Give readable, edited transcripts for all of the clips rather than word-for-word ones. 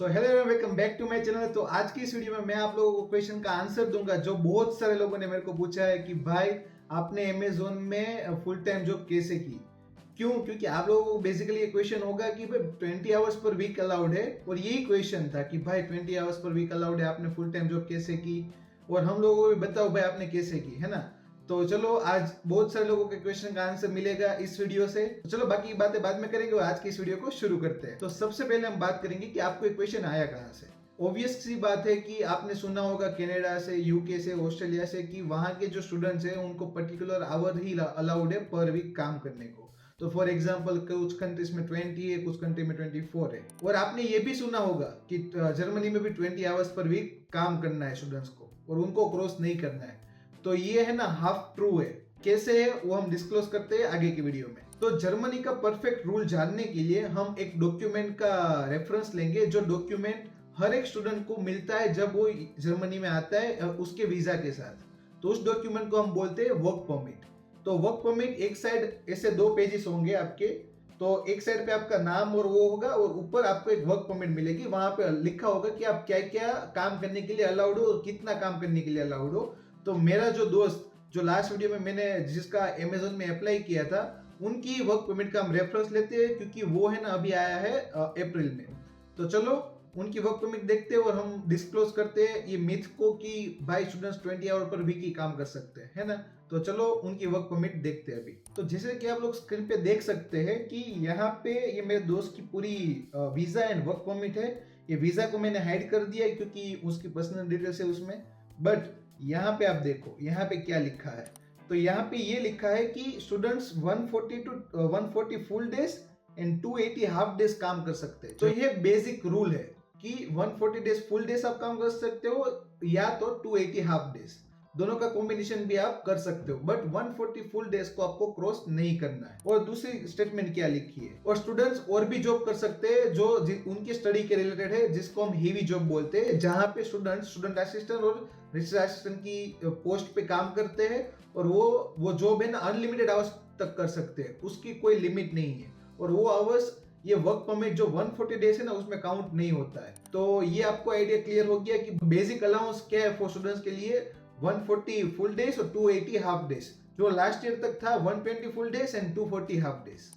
So hello welcome back to my channel. तो आज की इस वीडियो में मैं आप लोगों को क्वेश्चन का आंसर दूंगा जो बहुत सारे लोगों ने मेरे को पूछा है कि भाई आपने अमेजोन में फुल टाइम जॉब कैसे की। क्यों? क्योंकि आप लोगों को बेसिकली ये क्वेश्चन होगा कि भाई 20 आवर्स पर वीक अलाउड है, और यही क्वेश्चन था कि भाई 20 आवर्स पर वीक अलाउड है, आपने फुल टाइम जॉब कैसे की, और हम लोगों को भी बताओ भाई आपने कैसे की, है ना। तो चलो आज बहुत सारे लोगों के क्वेश्चन का आंसर मिलेगा इस वीडियो से। तो चलो बाकी बातें बाद में करेंगे और आज की इस वीडियो को शुरू करते हैं। तो सबसे पहले हम बात करेंगे कि आपको एक क्वेश्चन आया कहाँ से। ऑब्वियस सी बात है कि आपने सुना होगा कनाडा से, यूके से, ऑस्ट्रेलिया से कि वहां के जो स्टूडेंट्स हैं उनको पर्टिकुलर आवर ही अलाउड है पर वीक काम करने को। तो फॉर एग्जाम्पल कुछ कंट्रीज में 20 है, कुछ कंट्री में 24 है। और आपने ये भी सुना होगा कि जर्मनी में भी 20 आवर्स पर वीक काम करना है स्टूडेंट्स को, और उनको क्रॉस नहीं करना है। तो ये है ना हाफ ट्रू है। कैसे है वो हम डिस्क्लोज करते हैं आगे की वीडियो में। तो जर्मनी का परफेक्ट रूल जानने के लिए हम एक डॉक्यूमेंट का रेफरेंस लेंगे, जो डॉक्यूमेंट हर एक स्टूडेंट को मिलता है जब वो जर्मनी में आता है उसके वीजा के साथ। तो उस डॉक्यूमेंट को हम बोलते हैं वर्क परमिट। तो वर्क परमिट एक साइड ऐसे 2 पेजेस होंगे आपके। तो एक साइड पे आपका नाम और वो होगा, और ऊपर आपको एक वर्क परमिट मिलेगी। वहां पे लिखा होगा कि आप क्या क्या काम करने के लिए अलाउड हो और कितना काम करने के लिए अलाउड हो। तो मेरा जो दोस्त जो लास्ट वीडियो में मैंने जिसका अमेजोन में अप्लाई किया था, उनकी वर्क परमिट का हम रेफरेंस लेते हैं क्योंकि वो है ना अभी आया है अप्रैल में। तो चलो उनकी वर्क परमिट देखते हैं और हम डिस्क्लोज करते हैं ये मिथ को कि भाई स्टूडेंट्स 20 आवर पर वीक ही काम कर सकते हैं, है ना। तो चलो उनकी वर्क परमिट देखते हैं अभी। तो जैसे कि आप लोग स्क्रीन पे देख सकते हैं कि यहाँ पे ये मेरे दोस्त की पूरी वीजा एंड वर्क परमिट है। ये वीजा को मैंने हाइड कर दिया है क्योंकि उसकी पर्सनल डिटेल्स है उसमें। बट यहाँ पे आप देखो यहाँ पे क्या लिखा है। तो यहाँ पे ये लिखा है कि students 140 to 140 full days and 280 half days काम कर सकते हैं। तो ये बेसिक रूल है कि 140 डेज फुल डेज आप काम कर सकते हो, या तो 280 हाफ डेज, दोनों का कॉम्बिनेशन भी आप कर सकते हो। बट 140 फुल डेज को आपको क्रॉस नहीं करना है। और दूसरी स्टेटमेंट क्या लिखी है, और स्टूडेंट्स और भी जॉब कर सकते हैं जो उनकी स्टडी के रिलेटेड है, जिसको हम हेवी जॉब बोलते हैं, जहां पे स्टूडेंट असिस्टेंट और रिसर्च असिस्टेंट की पोस्ट पे काम करते हैं। और वो जॉब है ना अनलिमिटेड आवर्स तक कर सकते हैं, उसकी कोई लिमिट नहीं है। और वो आवर्स ये वर्क परमिट जो 140 डेज है ना उसमें काउंट नहीं होता है। तो ये आपको आइडिया क्लियर हो गया कि बेसिक अलाउंस क्या है फॉर स्टूडेंट्स के लिए। 140 फुल डेज और 280 हाफ डेज। जो लास्ट ईयर तक था 120 full days and 240 half days.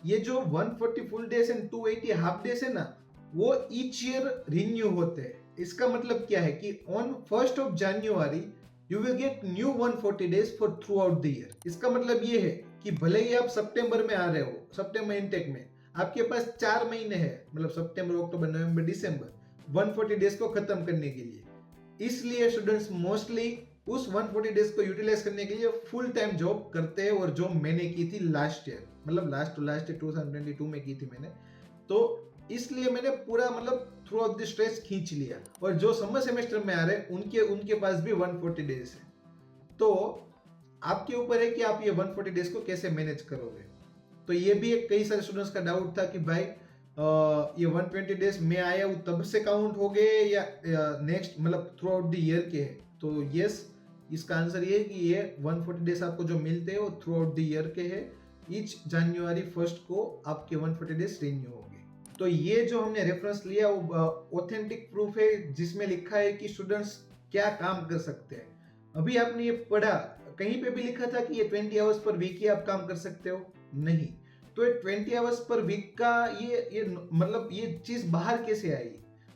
ये जो 140 full days and 280 half days है ना, वो ईच ईयर रिन्यू होते हैं। इसका मतलब क्या है कि on 1st of January you will get new 140 days for through out the year. इसका मतलब ये है कि भले ही आप सितंबर में आ रहे हो, सितंबर इनटेक में आपके पास 4 महीने है, मतलब सितंबर, अक्टूबर, नवंबर, दिसंबर, 140 डेज को खत्म करने के लिए। इसलिए स्टूडेंट्स मोस्टली उस 140 डेज को यूटिलाइज करने के लिए फुल टाइम जॉब करते हैं। और जो मैंने की थी लास्ट ईयर, मतलब लास्ट ईयर 2022 में की थी मैंने, तो इसलिए मैंने पूरा मतलब थ्रू आउट द स्ट्रेस खींच लिया। और जो समर सेमेस्टर में आ रहे हैं उनके पास भी 140 डेज है। तो आपके ऊपर है कि आप ये 140 डेज को कैसे मैनेज करोगे। तो ये भी एक कई सारे स्टूडेंट्स का डाउट था कि भाई ये 120 डेज में आया वो तब से काउंट हो गए या नेक्स्ट मतलब थ्रू आउट द ईयर के है। तो यस, इसका आंसर ये है कि ये 140 डेज आपको जो मिलते हैं वो थ्रू आउट द ईयर के है। ईच जनवरी 1 को आपके 140 डेज रिन्यू होंगे। तो ये जो हमने रेफरेंस लिया वो ऑथेंटिक प्रूफ है, जिसमें लिखा है कि स्टूडेंट्स क्या काम कर सकते हैं। अभी आपने ये पढ़ा, कहीं पे भी लिखा था कि ये 20 आवर्स पर वीक ही आप काम कर सकते हो? नहीं। तो ये 20 आवर्स पर वीक का ये मतलब ये चीज बाहर कैसे आई?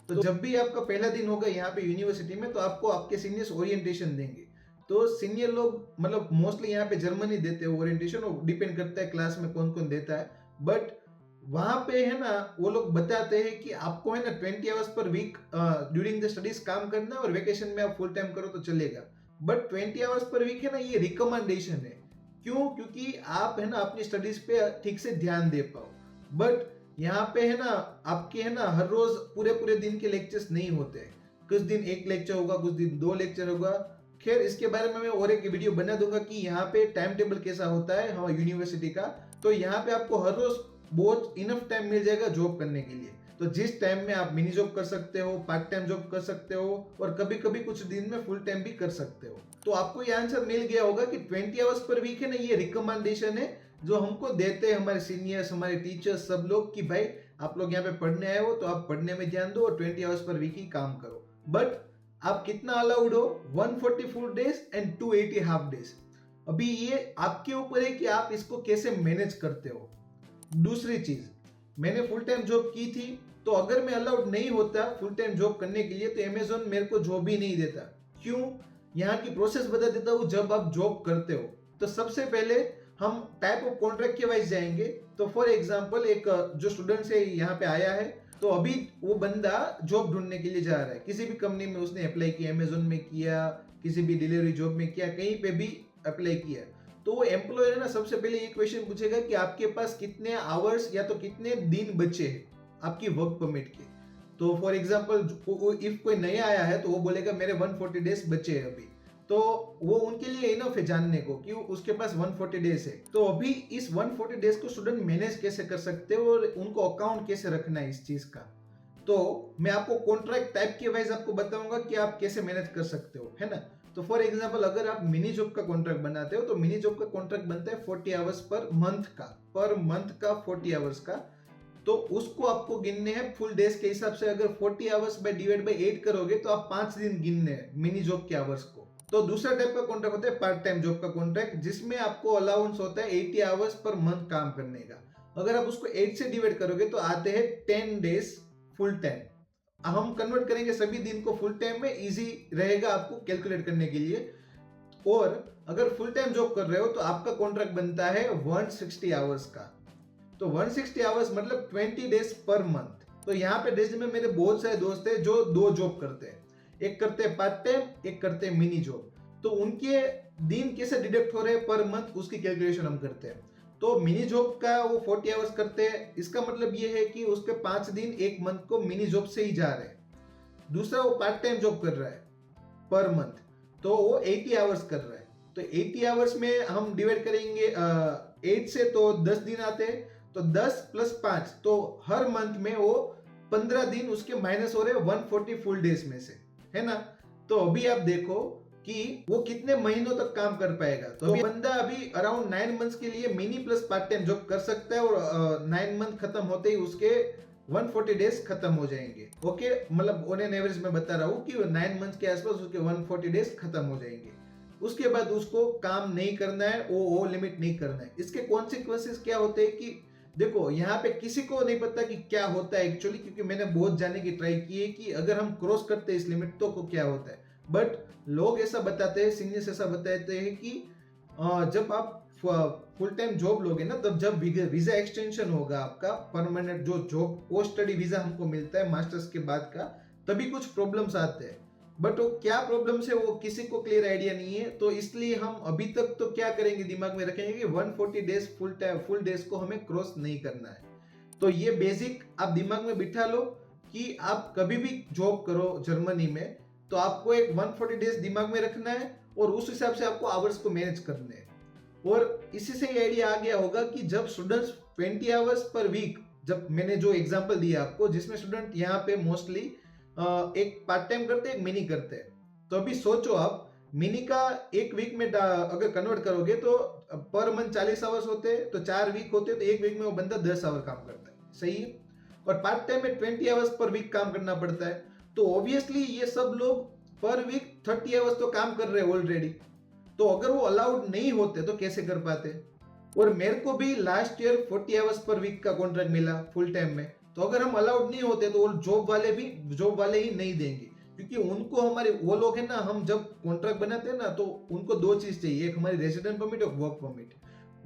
तो जब भी आपका पहला दिन होगा यहाँ पे यूनिवर्सिटी में, तो आपको आपके सीनियर्स ओरिएंटेशन देंगे। तो सीनियर लोग मतलब मोस्टली यहाँ पे जर्मनी देते हैं ओरिएंटेशन, और डिपेंड करता है क्लास में कौन कौन देता है। बट वहां पे है ना वो लोग बताते हैं कि आपको है ना 20 hours per week during the studies काम करना है, और वेकेशन में आप फुल टाइम करो तो चलेगा। बट 20 आवर्स पर वीक है ना ये रिकमेंडेशन है। क्यों? क्योंकि आप है ना अपनी स्टडीज पे ठीक से ध्यान दे पाओ। बट यहाँ पे है ना आपके है ना हर रोज पूरे दिन के लेक्चर्स नहीं होते। कुछ दिन एक लेक्चर होगा, कुछ दिन 2 लेक्चर होगा। खैर इसके बारे में मैं और एक वीडियो बना दूंगा कि यहाँ पे टाइम टेबल कैसा होता है हमारी यूनिवर्सिटी का। तो यहाँ पे आपको हर रोज बहुत इनफ टाइम मिल जाएगा जॉब करने के लिए। तो जिस टाइम में आप मिनी जॉब कर सकते हो, पार्ट टाइम जॉब कर सकते हो, और कभी कभी कुछ दिन में फुल टाइम भी कर सकते हो। तो आपको ये आंसर मिल गया होगा कि 20 आवर्स पर वीक है ना, ये रिकमेंडेशन है जो हमको देते हैं हमारे सीनियर्स, हमारे टीचर्स, सब लोग, कि भाई आप लोग यहाँ पे पढ़ने आए हो तो आप पढ़ने में ध्यान दो और 20 आवर्स पर वीक ही काम करो। बट आप कितना अलाउड हो? 140 full days and 280 half days. अभी ये आपके ऊपर है कि आप इसको कैसे मैनेज करते हो। दूसरी चीज, मैंने फुल टाइम जॉब की थी, तो अगर मैं अलाउड नहीं होता फुल टाइम जॉब करने के लिए तो अमेजोन मेरे को जॉब ही नहीं देता। क्यों? यहाँ की प्रोसेस बता देता हूँ। जब आप जॉब करते हो तो सबसे पहले हम टाइप ऑफ कॉन्ट्रैक्ट के वाइज जाएंगे। तो फॉर एग्जांपल एक जो स्टूडेंट से यहाँ पे आया है, तो अभी वो बंदा जॉब ढूंढने के लिए जा रहा है, किसी भी कंपनी में उसने अप्लाई किया, अमेजोन में किया, किसी भी डिलीवरी जॉब में किया, कहीं पे भी अप्लाई किया, तो वो एम्प्लॉयर है ना सबसे पहले ये क्वेश्चन पूछेगा कि आपके पास कितने आवर्स या तो कितने दिन बचे हैं आपकी वर्क परमिट के। तो फॉर एग्जांपल इफ कोई नया आया है तो वो बोलेगा मेरे 140 डेज बचे हैं अभी, तो वो उनके लिए इनफ है जानने को कि उसके पास 140 डेज है। तो अभी इस 140 डेज को स्टूडेंट मैनेज कैसे कर सकते हो और उनको अकाउंट कैसे रखना है इस चीज का, तो मैं आपको कॉन्ट्रैक्ट टाइप के वाइज आपको बताऊंगा कि आप कैसे मैनेज कर सकते हो, है ना। तो फॉर एग्जांपल अगर आप मिनी जॉब का कॉन्ट्रैक्ट बनाते हो तो मिनी जॉब का कॉन्ट्रैक्ट बनता है 40 आवर्स पर मंथ का 40 आवर्स का। तो उसको आपको गिनने हैं फुल डेज के हिसाब से। अगर 40 आवर्स बाय डिवाइड बाय 8 करोगे तो आप 5 दिन गिनने हैं मिनी जॉब के आवर्स को। तो दूसरा टाइप का कॉन्ट्रैक्ट होता है पार्ट टाइम जॉब का कॉन्ट्रैक्ट, जिसमें आपको अलाउंस होता है 80 आवर्स पर मंथ काम करने का। अगर आप उसको 8 से डिवाइड करोगे तो आते हैं 10 डेज फुल टाइम। हम कन्वर्ट करेंगे सभी दिन को फुल टाइम में, इजी रहेगा आपको कैलकुलेट करने के लिए। और अगर फुल टाइम जॉब कर रहे हो तो आपका कॉन्ट्रैक्ट बनता है 160 आवर्स का। तो 160 आवर्स मतलब 20 डेज पर मंथ। तो यहाँ पे डेज में मेरे बहुत सारे दोस्त हैं जो 2 जॉब करते हैं, एक करते हैं पार्ट टाइम, एक करते हैं मिनी जॉब। तो उनके दिन कैसे डिडक्ट हो रहे हैं पर मंथ उसकी कैलकुलेशन हम करते हैं। तो मिनी जॉब का वो 40 आवर्स करते हैं, इसका मतलब ये है कि उसके 5 दिन एक मंथ को मिनी जॉब से ही जा रहे हैं। दूसरा वो पार्ट टाइम जॉब कर रहा है पर मंथ, तो वो 80 आवर्स कर रहा है। तो 80 आवर्स में हम डिवाइड करेंगे 8 से, तो 10 दिन आते हैं। तो 10 + 5, तो हर मंथ में वो 15 दिन उसके माइनस हो रहे हैं 140 फुल डेज में से, है ना। तो अभी आप देखो कि वो कितने महीनों तक काम कर पाएगा। तो अभी बंदा अभी अराउंड 9 मंथ्स के लिए mini plus part time job कर सकता है और 9 मंथ खत्म होते ही उसके 140 डेज खत्म हो जाएंगे। ओके, मतलब ऑन एन एवरेज मैं बता रहा हूँ कि 9 मंथ के आसपास उसके 140 डेज खत्म हो जाएंगे। उसके बाद उसको काम नहीं करना है, वो लिमिट नहीं करना है। इसके कॉन्सिक्वेंसेस क्या होते हैं कि देखो यहाँ पे किसी को नहीं पता कि क्या होता है एक्चुअली, क्योंकि मैंने बहुत जानने की ट्राई की है कि अगर हम क्रॉस करते हैं इस लिमिट तो क्या होता है। बट लोग ऐसा बताते हैं, सीनियर्स ऐसा बताते हैं कि जब आप फुल टाइम जॉब लोगे ना, तब जब वीजा एक्सटेंशन होगा आपका परमानेंट जो जॉब पोस्ट स्टडी वीजा हमको मिलता है मास्टर्स के बाद का, तभी कुछ प्रॉब्लम्स आते हैं। बट वो क्या प्रॉब्लम्स है वो किसी को क्लियर आइडिया नहीं है। तो इसलिए हम अभी तक तो क्या करेंगे, दिमाग में रखेंगे कि 140 डेज फुल डेज को हमें क्रॉस नहीं करना है। तो ये बेसिक आप दिमाग में बिठा लो कि आप कभी भी जॉब करो जर्मनी में तो आपको एक 140 डेज दिमाग में रखना है और उस हिसाब से आपको आवर्स को मैनेज करने हैं। और इसी से ये आइडिया आ गया होगा कि जब स्टूडेंट्स 20 आवर्स पर वीक, जब मैंने जो एग्जांपल दिया आपको जिसमें स्टूडेंट यहाँ पे मोस्टली एक पार्ट टाइम करते हैं, एक मिनी करते हैं। तो अभी सोचो आप मिनी का एक वीक में अगर कन्वर्ट करोगे तो पर मंथ 40 आवर्स होते हैं, तो 4 वीक होते हैं, तो एक वीक में वो बंदा 10 आवर काम करता है, सही है। और पार्ट टाइम में 20 आवर्स पर वीक काम करना पड़ता है। तो ऑब्वियसली ये सब लोग पर वीक 30 आवर्स तो काम कर रहे हैं ऑलरेडी। तो अगर वो अलाउड नहीं होते तो कैसे कर पाते। और मेरे को भी last year 40 hours per week का कॉन्ट्रैक्ट मिला फुल टाइम में। तो अगर हम अलाउड नहीं होते तो वो जॉब वाले ही नहीं देंगे, क्योंकि उनको हमारे वो लोग है ना, हम जब कॉन्ट्रैक्ट बनाते हैं ना तो उनको 2 चीज चाहिए, एक हमारी रेजिडेंट परमिट और वर्क परमिट।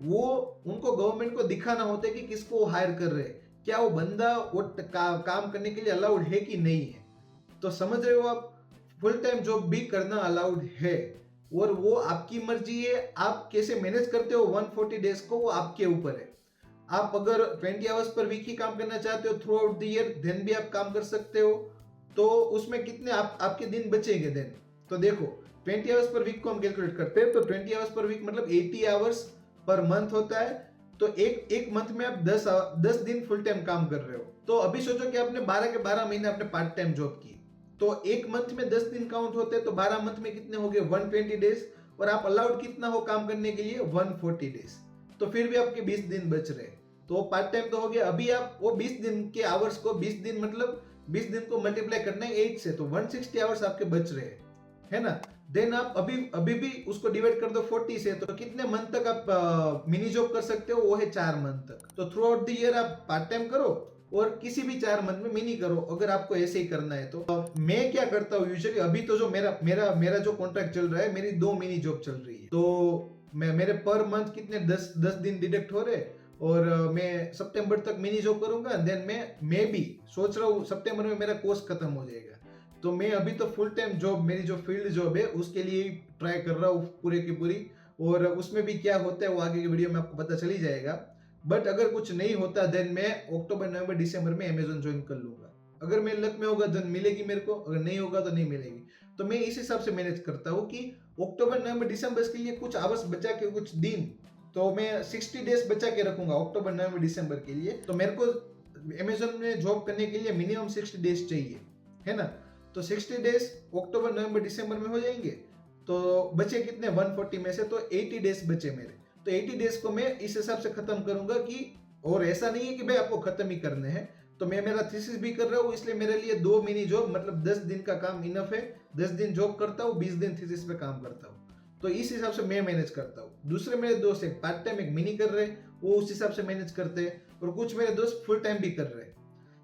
वो उनको गवर्नमेंट को दिखाना होता है कि किसको हायर कर रहे हैं, क्या वो बंदा वो काम करने के लिए अलाउड है कि नहीं है। तो समझ रहे हो आप, फुल टाइम जॉब भी करना अलाउड है और वो आपकी मर्जी है, आप कैसे मैनेज करते हो 140 डेज को वो आपके ऊपर है। आप अगर 20 आवर्स पर वीक ही काम करना चाहते हो throughout the year, then भी आप काम कर सकते हो। तो उसमें कितने आपके दिन बचेंगे देन। तो देखो 20 आवर्स पर वीक को हम कैलकुलेट करते हैं, तो 20 आवर्स पर वीक मतलब 80 आवर्स पर मंथ होता है। तो एक मंथ में आप 10 दिन फुल टाइम काम कर रहे हो। तो अभी सोचो कि आपने 12 के 12 महीने आपने पार्ट टाइम जॉब की, तो एक मंथ में 10 दिन काउंट होते हैं, तो 12 मंथ में कितने हो गए 120 डेज। और आप अलाउड कितना हो काम करने के लिए 140 डेज। तो फिर भी आपके 20 दिन बच रहे हैं। तो पार्ट टाइम तो हो गया। अभी आप वो 20 दिन के आवर्स को 20 दिन मतलब 20 दिन को मल्टीप्लाई करना है 8 से, तो 160 आवर्स आपके बच रहे हैं, है ना। देन आप अभी भी उसको डिवाइड कर दो 40 से, तो कितने मंथ तक आप मिनी जॉब कर सकते हो, वो है 4 मंथ तक। तो थ्रू आउट द ईयर आप पार्ट टाइम करो और किसी भी 4 मंथ में मिनी करो, अगर आपको ऐसे ही करना है तो। मैं क्या करता हूँ यूजुअली, अभी तो जो मेरा जो कॉन्ट्रैक्ट चल रहा है, मेरी 2 मिनी जॉब चल रही है, तो मेरे पर मंथ कितने 10 दिन डिडक्ट हो रहे, और मैं सितंबर तक मिनी जॉब करूंगा। देन मैं भी सोच रहा हूँ सितंबर में मेरा कोर्स खत्म हो जाएगा, तो मैं अभी तो फुल टाइम जॉब, मेरी जो फील्ड जॉब है उसके लिए ट्राई कर रहा हूँ पूरे की पूरी, और उसमें भी क्या होता है वो आगे की वीडियो में आपको पता चल ही जाएगा। बट अगर कुछ नहीं होता देन मैं अक्टूबर नवंबर दिसंबर में अमेजोन ज्वाइन कर लूंगा। अगर मेरे लक में होगा देन मिलेगी मेरे को, अगर नहीं होगा तो नहीं मिलेगी। तो मैं इस हिसाब से मैनेज करता हूँ कि अक्टूबर नवंबर दिसंबर के लिए कुछ आवर्स बचा के, कुछ दिन, तो मैं 60 डेज बचा के रखूंगा अक्टूबर नवंबर दिसंबर के लिए। तो मेरे को अमेजोन में जॉब करने के लिए मिनिमम 60 डेज चाहिए, है ना। तो 60 डेज अक्टूबर नवंबर दिसंबर में हो जाएंगे, तो बचे कितने 140 में से, तो 80 डेज बचे मेरे। तो 80 डेज को मैं इस हिसाब से खत्म करूंगा कि, और ऐसा नहीं है कि भाई आपको खत्म ही करने हैं, तो मैं मेरा थीसिस भी कर रहा हूँ, इसलिए मेरे लिए 2 मिनी जॉब मतलब 10 दिन का काम इनफ है। 10 दिन जॉब करता हूँ, 20 दिन थीसिस पे काम करता हूँ, तो इस हिसाब से मैं मैनेज करता हूँ। दूसरे मेरे दोस्त एक पार्ट टाइम एक मिनी कर रहे हैं, वो उस हिसाब से मैनेज करते हैं, और कुछ मेरे दोस्त फुल टाइम भी कर रहे हैं।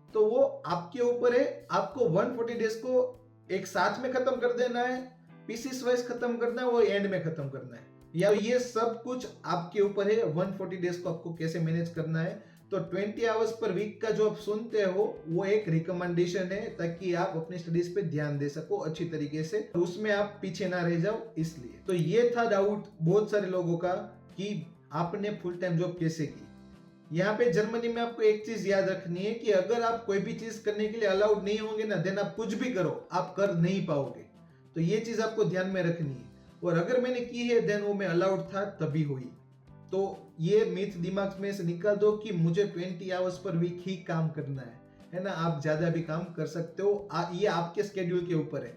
तो वो आपके ऊपर है, आपको 140 डेज को एक साथ में खत्म कर देना है, पीसीस वाइज खत्म करना है, वो एंड में खत्म करना है, या ये सब कुछ आपके ऊपर है 140 डेज को आपको कैसे मैनेज करना है। तो 20 आवर्स पर वीक का जो आप सुनते हो वो एक रिकमेंडेशन है, ताकि आप अपनी स्टडीज पे ध्यान दे सको अच्छी तरीके से, उसमें आप पीछे ना रह जाओ इसलिए। तो ये था डाउट बहुत सारे लोगों का कि आपने फुल टाइम जॉब कैसे की। यहाँ पे जर्मनी में आपको एक चीज याद रखनी है कि अगर आप कोई भी चीज करने के लिए अलाउड नहीं होंगे ना, देन आप कुछ भी करो आप कर नहीं पाओगे। तो ये चीज आपको ध्यान में रखनी है, और अगर मैंने की है देन वो मैं अलाउड था तभी हुई। तो ये मिथ दिमाग में से निकाल दो कि मुझे 20 आवर्स पर वीक ही काम करना है ना। आप ज्यादा भी काम कर सकते हो, ये आपके स्केड्यूल के ऊपर है।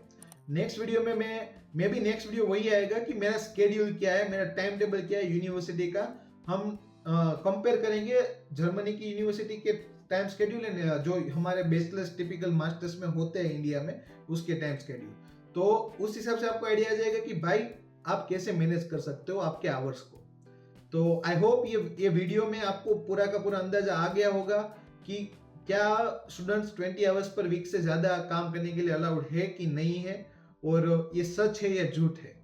नेक्स्ट वीडियो में मैं भी नेक्स्ट वीडियो वही आएगा कि मेरा स्केड्यूल क्या है, मेरा टाइम टेबल क्या है यूनिवर्सिटी का। हम कंपेयर करेंगे जर्मनी की यूनिवर्सिटी के टाइम स्केड्यूल है जो हमारे बैचलर्स टिपिकल मास्टर्स में होते हैं इंडिया में, उसके टाइम स्केड्यूल। तो उस हिसाब से आपको आइडिया आ जाएगा कि भाई आप कैसे मैनेज कर सकते हो आपके आवर्स को। तो आई होप ये वीडियो में आपको पूरा का पूरा अंदाजा आ गया होगा कि क्या स्टूडेंट्स 20 आवर्स पर वीक से ज्यादा काम करने के लिए अलाउड है कि नहीं है, और ये सच है या झूठ है।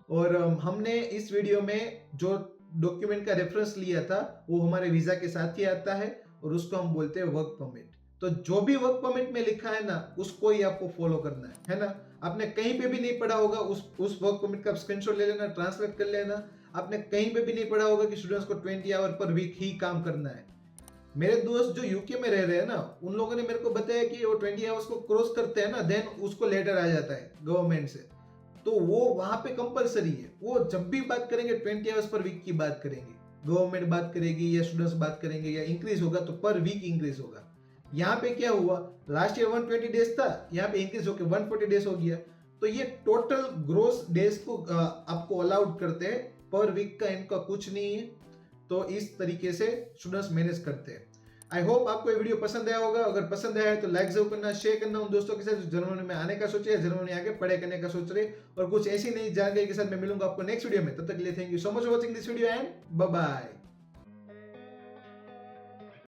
और हमने इस वीडियो में जो डॉक्यूमेंट का रेफरेंस लिया था वो हमारे वीजा के साथ ही आता है, और उसको हम बोलते हैं वर्क परमिट। तो जो भी वर्क परमिट में लिखा है ना उसको ही आपको फॉलो करना है ना। आपने कहीं पे भी नहीं पढ़ा होगा, उस वर्क परमिट का स्क्रीनशॉट ले लेना, ट्रांसलेट कर लेना। आपने कहीं पे भी नहीं पढ़ा होगा कि स्टूडेंट्स को 20 आवर पर वीक ही काम करना है। मेरे दोस्त जो यूके में रह रहे हैं ना, उन लोगों ने मेरे को बताया कि वो 20 आवर्स को क्रॉस करते हैं ना, देन उसको लेटर आ जाता है गवर्नमेंट से, तो वो वहां पे कंपलसरी है। वो जब भी बात करेंगे 20 आवर्स पर वीक की बात करेंगे, गवर्नमेंट बात करेगी या स्टूडेंट्स बात करेंगे, या इंक्रीज होगा तो पर वीक इंक्रीज होगा। यहाँ पे क्या हुआ, लास्ट ईयर 120 डेज था, यहाँ पे इंक्रीज होकर 140 डेज हो गया। तो ये टोटल ग्रोस डेज को आपको अलाउड करते हैं, पर वीक का इनका कुछ नहीं है। तो इस तरीके से स्टूडेंट्स मैनेज करते हैं। आई होप आपको ये वीडियो पसंद आया होगा। अगर पसंद आया है तो लाइक जरूर करना, शेयर करना उन दोस्तों के साथ जो जर्मनी में आने का सोचे या जर्मनी आके पढ़ाई करने का सोच रहे। और कुछ ऐसी नई जानकारी के साथ मैं मिलूंगा आपको नेक्स्ट वीडियो में। तब तक के लिए thank you so much for watching this video and bye bye.